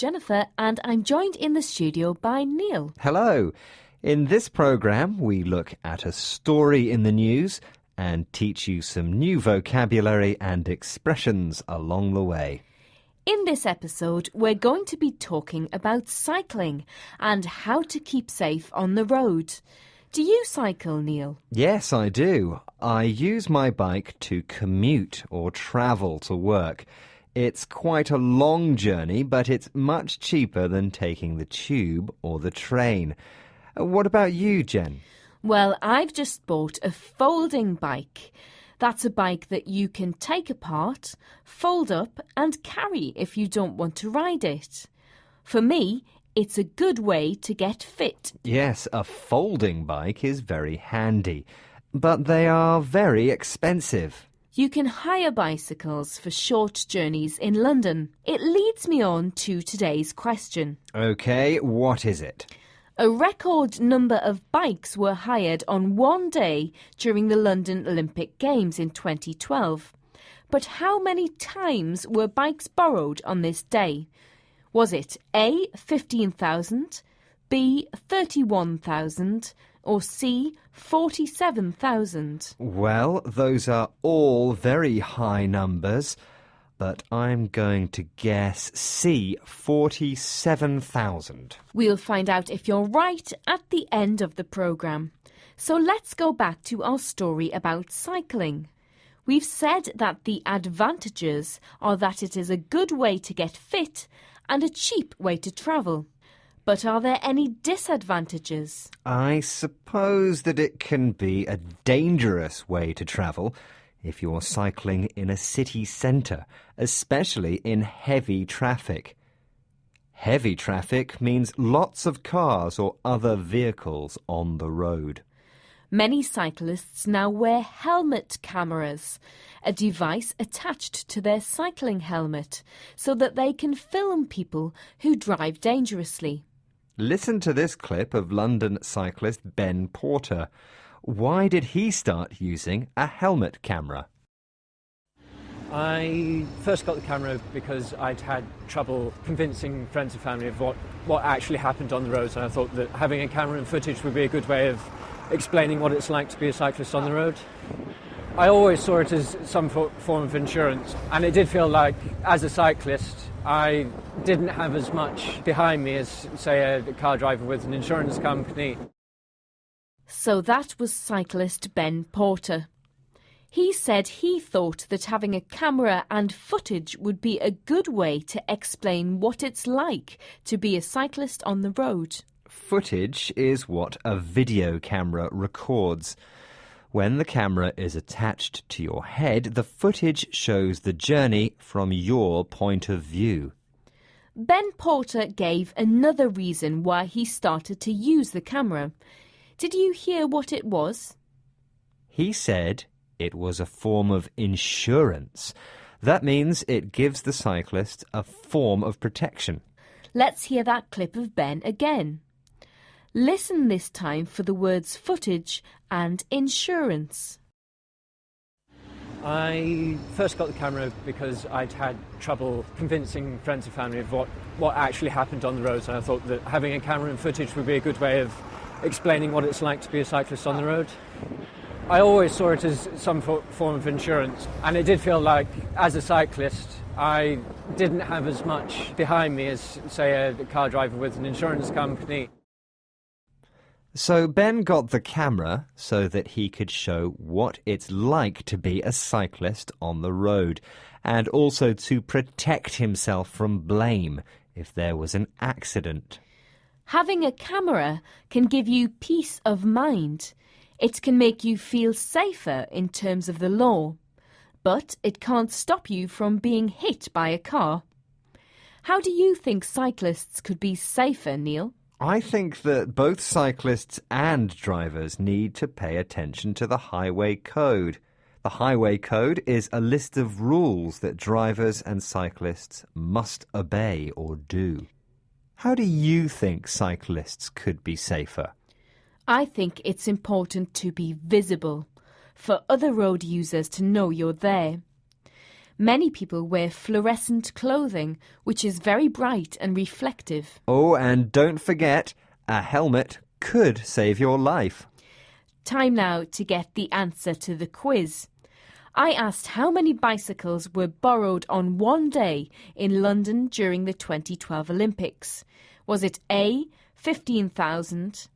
Jennifer and I'm joined in the studio by Neil. Hello. In this programme, we look at a story in the news and teach you some new vocabulary and expressions along the way. In this episode, we're going to be talking about cycling and how to keep safe on the road. Do you cycle, Neil? Yes, I do. I use my bike to commute or travel to work. It's quite a long journey, but it's much cheaper than taking the tube or the train. What about you, Jen? Well, I've just bought a folding bike. That's a bike that you can take apart, fold up and carry if you don't want to ride it. For me, it's a good way to get fit. Yes, a folding bike is very handy, but they are very expensive. You can hire bicycles for short journeys in London. It leads me on to today's question. OK, what is it? A record number of bikes were hired on one day during the London Olympic Games in 2012. But how many times were bikes borrowed on this day? Was it A, 15,000, B, 31,000, or C, 47,000? Well, those are all very high numbers, but I'm going to guess C, 47,000. We'll find out if you're right at the end of the programme. So let's go back to our story about cycling. We've said that the advantages are that it is a good way to get fit and a cheap way to travel. But are there any disadvantages? I suppose that it can be a dangerous way to travel if you're cycling in a city centre, especially in heavy traffic. Heavy traffic means lots of cars or other vehicles on the road. Many cyclists now wear helmet cameras, a device attached to their cycling helmet, so that they can film people who drive dangerously. Listen to this clip of London cyclist Ben Porter. Why did he start using a helmet camera? I first got the camera because I'd had trouble convincing friends and family of what actually happened on the roads, and I thought that having a camera and footage would be a good way of explaining what it's like to be a cyclist on the road. I always saw it as some form of insurance, and it did feel like, as a cyclist, I didn't have as much behind me as, say, a car driver with an insurance company. So that was cyclist Ben Porter. He said he thought that having a camera and footage would be a good way to explain what it's like to be a cyclist on the road. Footage is what a video camera records. When the camera is attached to your head, the footage shows the journey from your point of view. Ben Porter gave another reason why he started to use the camera. Did you hear what it was? He said it was a form of insurance. That means it gives the cyclist a form of protection. Let's hear that clip of Ben again. Listen this time for the words footage and insurance. I first got the camera because I'd had trouble convincing friends and family of what actually happened on the roads, and I thought that having a camera and footage would be a good way of explaining what it's like to be a cyclist on the road. I always saw it as some form of insurance, and it did feel like, as a cyclist, I didn't have as much behind me as, say, a car driver with an insurance company. So Ben got the camera so that he could show what it's like to be a cyclist on the road, and also to protect himself from blame if there was an accident. Having a camera can give you peace of mind. It can make you feel safer in terms of the law, but it can't stop you from being hit by a car. How do you think cyclists could be safer, Neil? I think that both cyclists and drivers need to pay attention to the highway code. The highway code is a list of rules that drivers and cyclists must obey or do. How do you think cyclists could be safer? I think it's important to be visible, for other road users to know you're there. Many people wear fluorescent clothing, which is very bright and reflective. Oh, and don't forget, a helmet could save your life. Time now to get the answer to the quiz. I asked how many bicycles were borrowed on one day in London during the 2012 Olympics. Was it A, 15,000,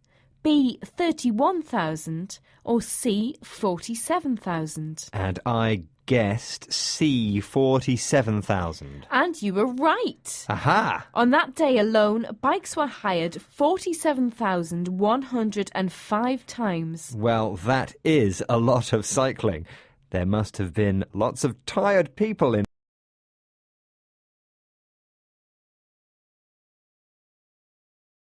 B, 31,000 or C, 47,000? And I guessed C, 47,000. And you were right. Aha! On that day alone, bikes were hired 47,105 times. Well, that is a lot of cycling. There must have been lots of tired people in